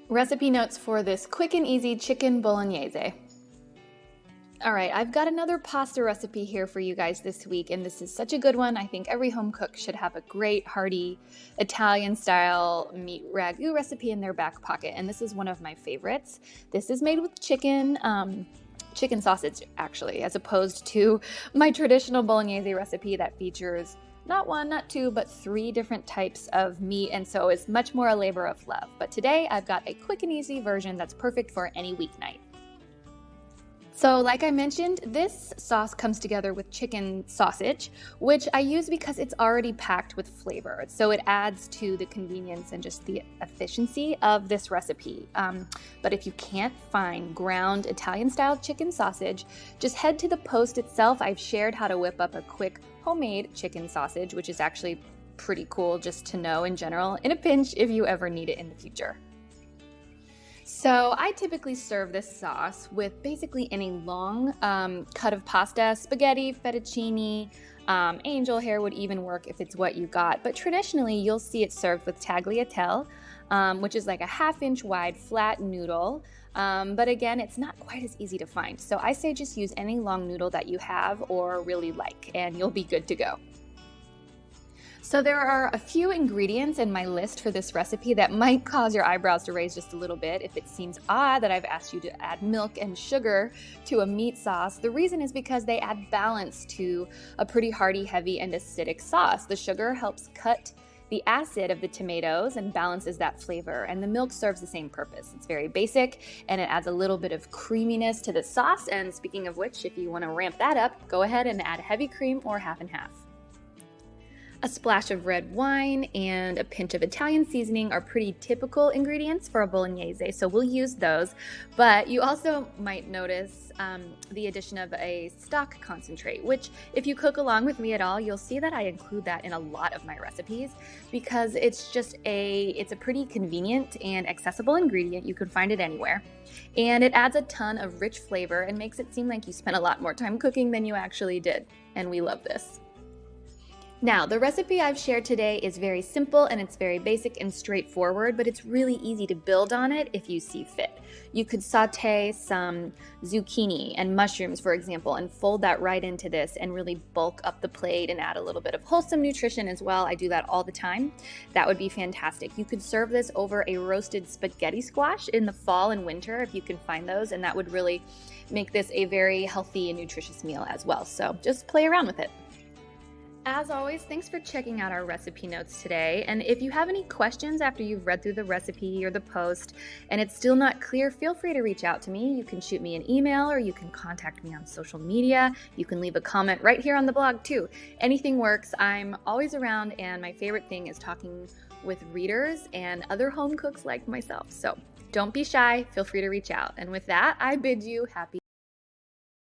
Recipe notes for this quick and easy chicken bolognese. All right, I've got another pasta recipe here for you guys this week, and this is such a good one. I think every home cook should have a great, hearty, Italian-style meat ragu recipe in their back pocket, and this is one of my favorites. This is made with chicken sausage, actually, as opposed to my traditional bolognese recipe that features not one, not two, but three different types of meat, and so it's much more a labor of love. But today, I've got a quick and easy version that's perfect for any weeknight. So like I mentioned, this sauce comes together with chicken sausage, which I use because it's already packed with flavor. So it adds to the convenience and just the efficiency of this recipe. But if you can't find ground Italian-style chicken sausage, just head to the post itself. I've shared how to whip up a quick homemade chicken sausage, which is actually pretty cool just to know in general, in a pinch if you ever need it in the future. So I typically serve this sauce with basically any long cut of pasta, spaghetti, fettuccine, angel hair would even work if it's what you got. But traditionally, you'll see it served with tagliatelle, which is like a ½ inch wide flat noodle. But again, it's not quite as easy to find. So I say just use any long noodle that you have or really like, and you'll be good to go. So there are a few ingredients in my list for this recipe that might cause your eyebrows to raise just a little bit if it seems odd that I've asked you to add milk and sugar to a meat sauce. The reason is because they add balance to a pretty hearty, heavy, and acidic sauce. The sugar helps cut the acid of the tomatoes and balances that flavor, and the milk serves the same purpose. It's very basic, and it adds a little bit of creaminess to the sauce, and speaking of which, if you want to ramp that up, go ahead and add heavy cream or half and half. A splash of red wine and a pinch of Italian seasoning are pretty typical ingredients for a bolognese, so we'll use those. But you also might notice the addition of a stock concentrate, which if you cook along with me at all, you'll see that I include that in a lot of my recipes because it's a pretty convenient and accessible ingredient. You can find it anywhere. And it adds a ton of rich flavor and makes it seem like you spent a lot more time cooking than you actually did. And we love this. Now, the recipe I've shared today is very simple and it's very basic and straightforward, but it's really easy to build on it if you see fit. You could saute some zucchini and mushrooms, for example, and fold that right into this and really bulk up the plate and add a little bit of wholesome nutrition as well. I do that all the time. That would be fantastic. You could serve this over a roasted spaghetti squash in the fall and winter if you can find those, and that would really make this a very healthy and nutritious meal as well. So just play around with it. As always, thanks for checking out our recipe notes today. And if you have any questions after you've read through the recipe or the post and it's still not clear, feel free to reach out to me. You can shoot me an email or you can contact me on social media. You can leave a comment right here on the blog too. Anything works. I'm always around, and my favorite thing is talking with readers and other home cooks like myself. So don't be shy. Feel free to reach out. And with that, I bid you happy